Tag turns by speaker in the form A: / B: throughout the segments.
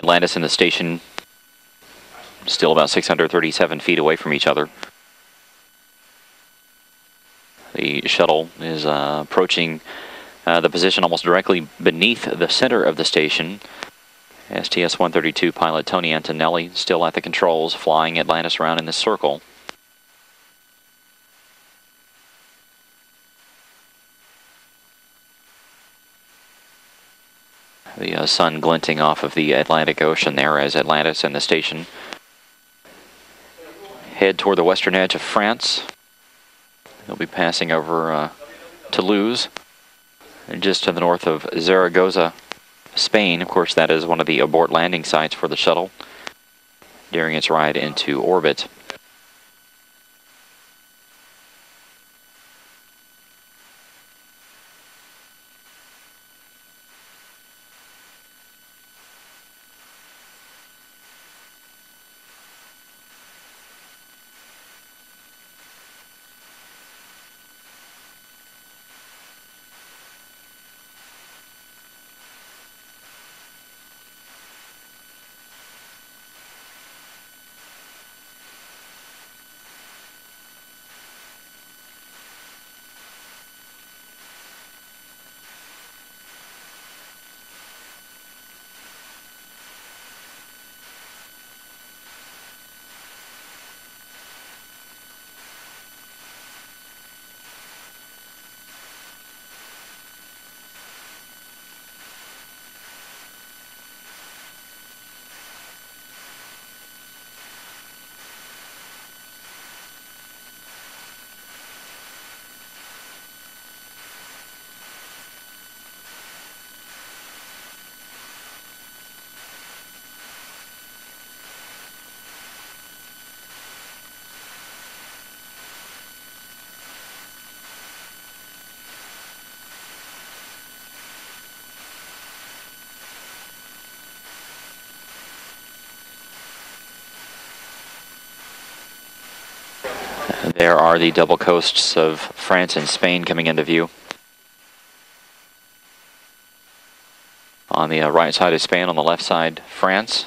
A: Atlantis and the station still about 637 feet away from each other. The shuttle is approaching the position almost directly beneath the center of the station. STS-132 pilot Tony Antonelli still at the controls, flying Atlantis around in this circle. The sun glinting off of the Atlantic Ocean there as Atlantis and the station head toward the western edge of France. They'll be passing over Toulouse, and just to the north of Zaragoza, Spain. Of course, that is one of the abort landing sites for the shuttle during its ride into orbit. There are the double coasts of France and Spain coming into view. On the right side is Spain, on the left side, France.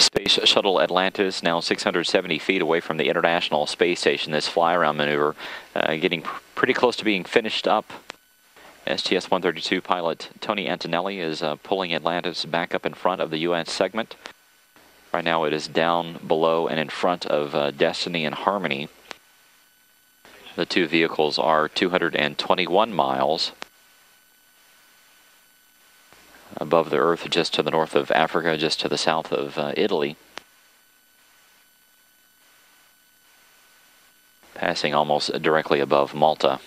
A: Space Shuttle Atlantis, now 670 feet away from the International Space Station. This fly-around maneuver getting pretty close to being finished up. STS-132 pilot Tony Antonelli is pulling Atlantis back up in front of the U.S. segment. Right now it is down below and in front of Destiny and Harmony. The two vehicles are 221 miles above the Earth, just to the north of Africa, just to the south of Italy. Passing almost directly above Malta.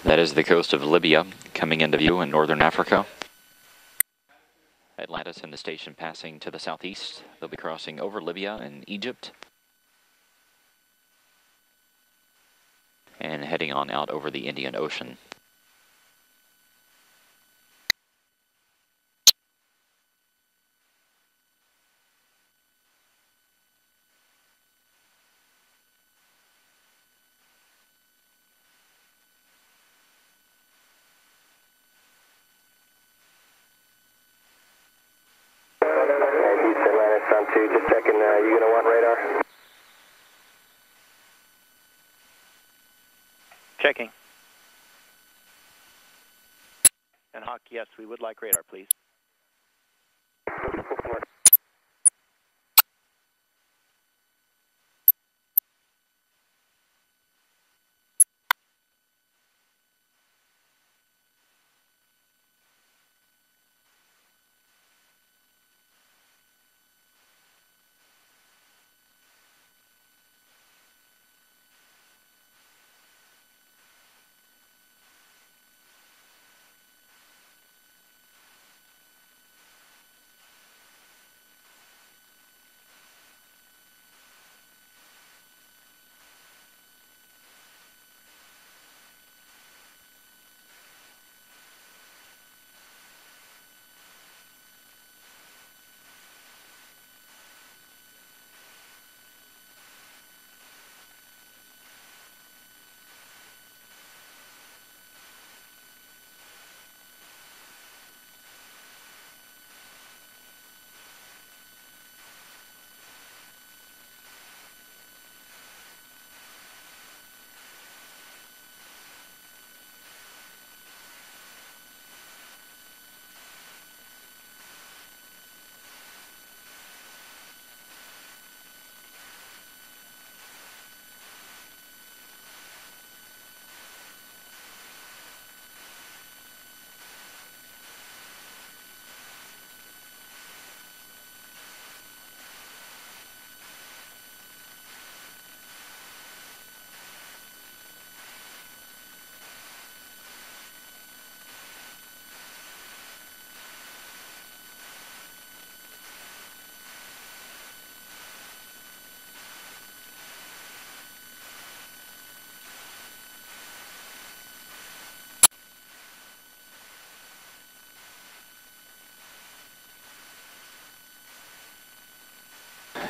A: That is the coast of Libya coming into view in northern Africa. Atlantis and the station passing to the southeast. They'll be crossing over Libya and Egypt. And heading on out over the Indian Ocean.
B: Just checking, you gonna want radar?
C: Checking. And Hawk, yes, we would like radar, please.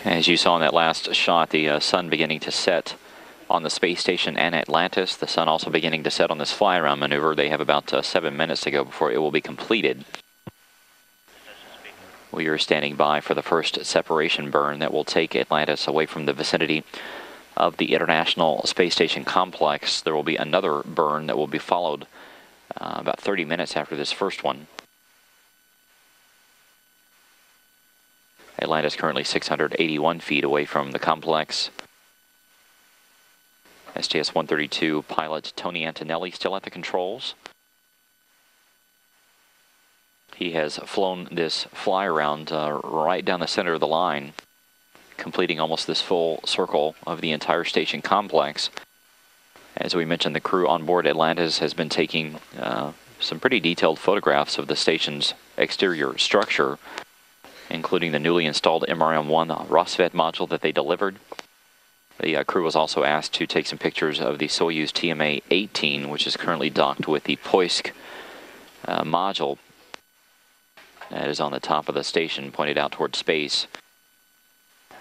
A: As you saw in that last shot, the sun beginning to set on the space station and Atlantis. The sun also beginning to set on this fly-around maneuver. They have about 7 minutes to go before it will be completed. We are standing by for the first separation burn that will take Atlantis away from the vicinity of the International Space Station complex. There will be another burn that will be followed about 30 minutes after this first one. Atlantis currently 681 feet away from the complex. STS-132 pilot Tony Antonelli still at the controls. He has flown this fly around right down the center of the line, completing almost this full circle of the entire station complex. As we mentioned, the crew on board Atlantis has been taking some pretty detailed photographs of the station's exterior structure, including the newly installed MRM-1 Rosvet module that they delivered. The crew was also asked to take some pictures of the Soyuz TMA-18, which is currently docked with the Poisk module. That is on the top of the station, pointed out toward space.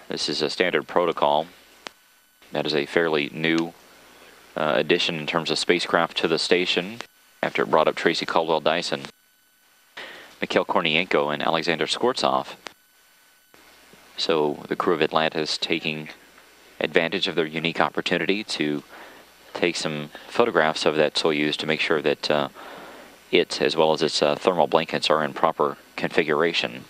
A: This is a standard protocol. That is a fairly new addition in terms of spacecraft to the station after it brought up Tracy Caldwell Dyson, Mikhail Kornienko, and Alexander Skvortsov. So the crew of Atlantis taking advantage of their unique opportunity to take some photographs of that Soyuz to make sure that it, as well as its thermal blankets, are in proper configuration.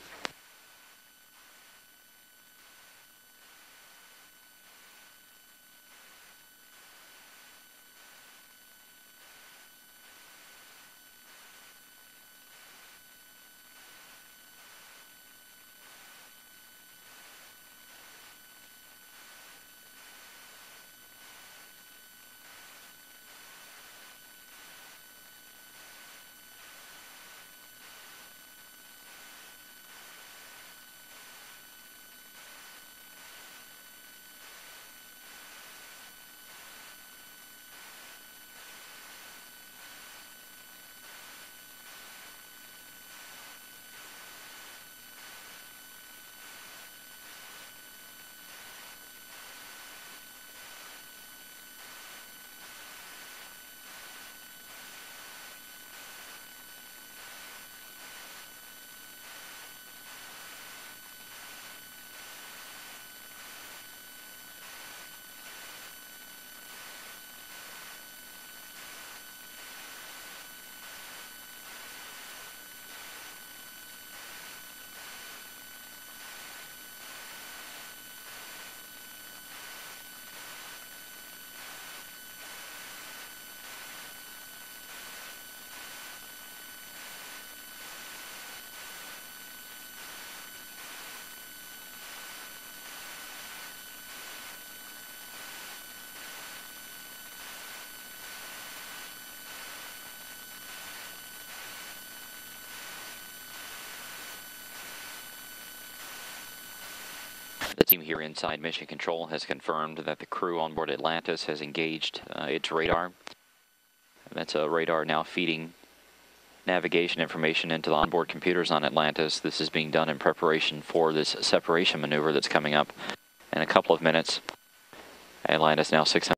A: The team here inside Mission Control has confirmed that the crew on board Atlantis has engaged its radar. That's a radar now feeding navigation information into the onboard computers on Atlantis. This is being done in preparation for this separation maneuver that's coming up in a couple of minutes. Atlantis now 600.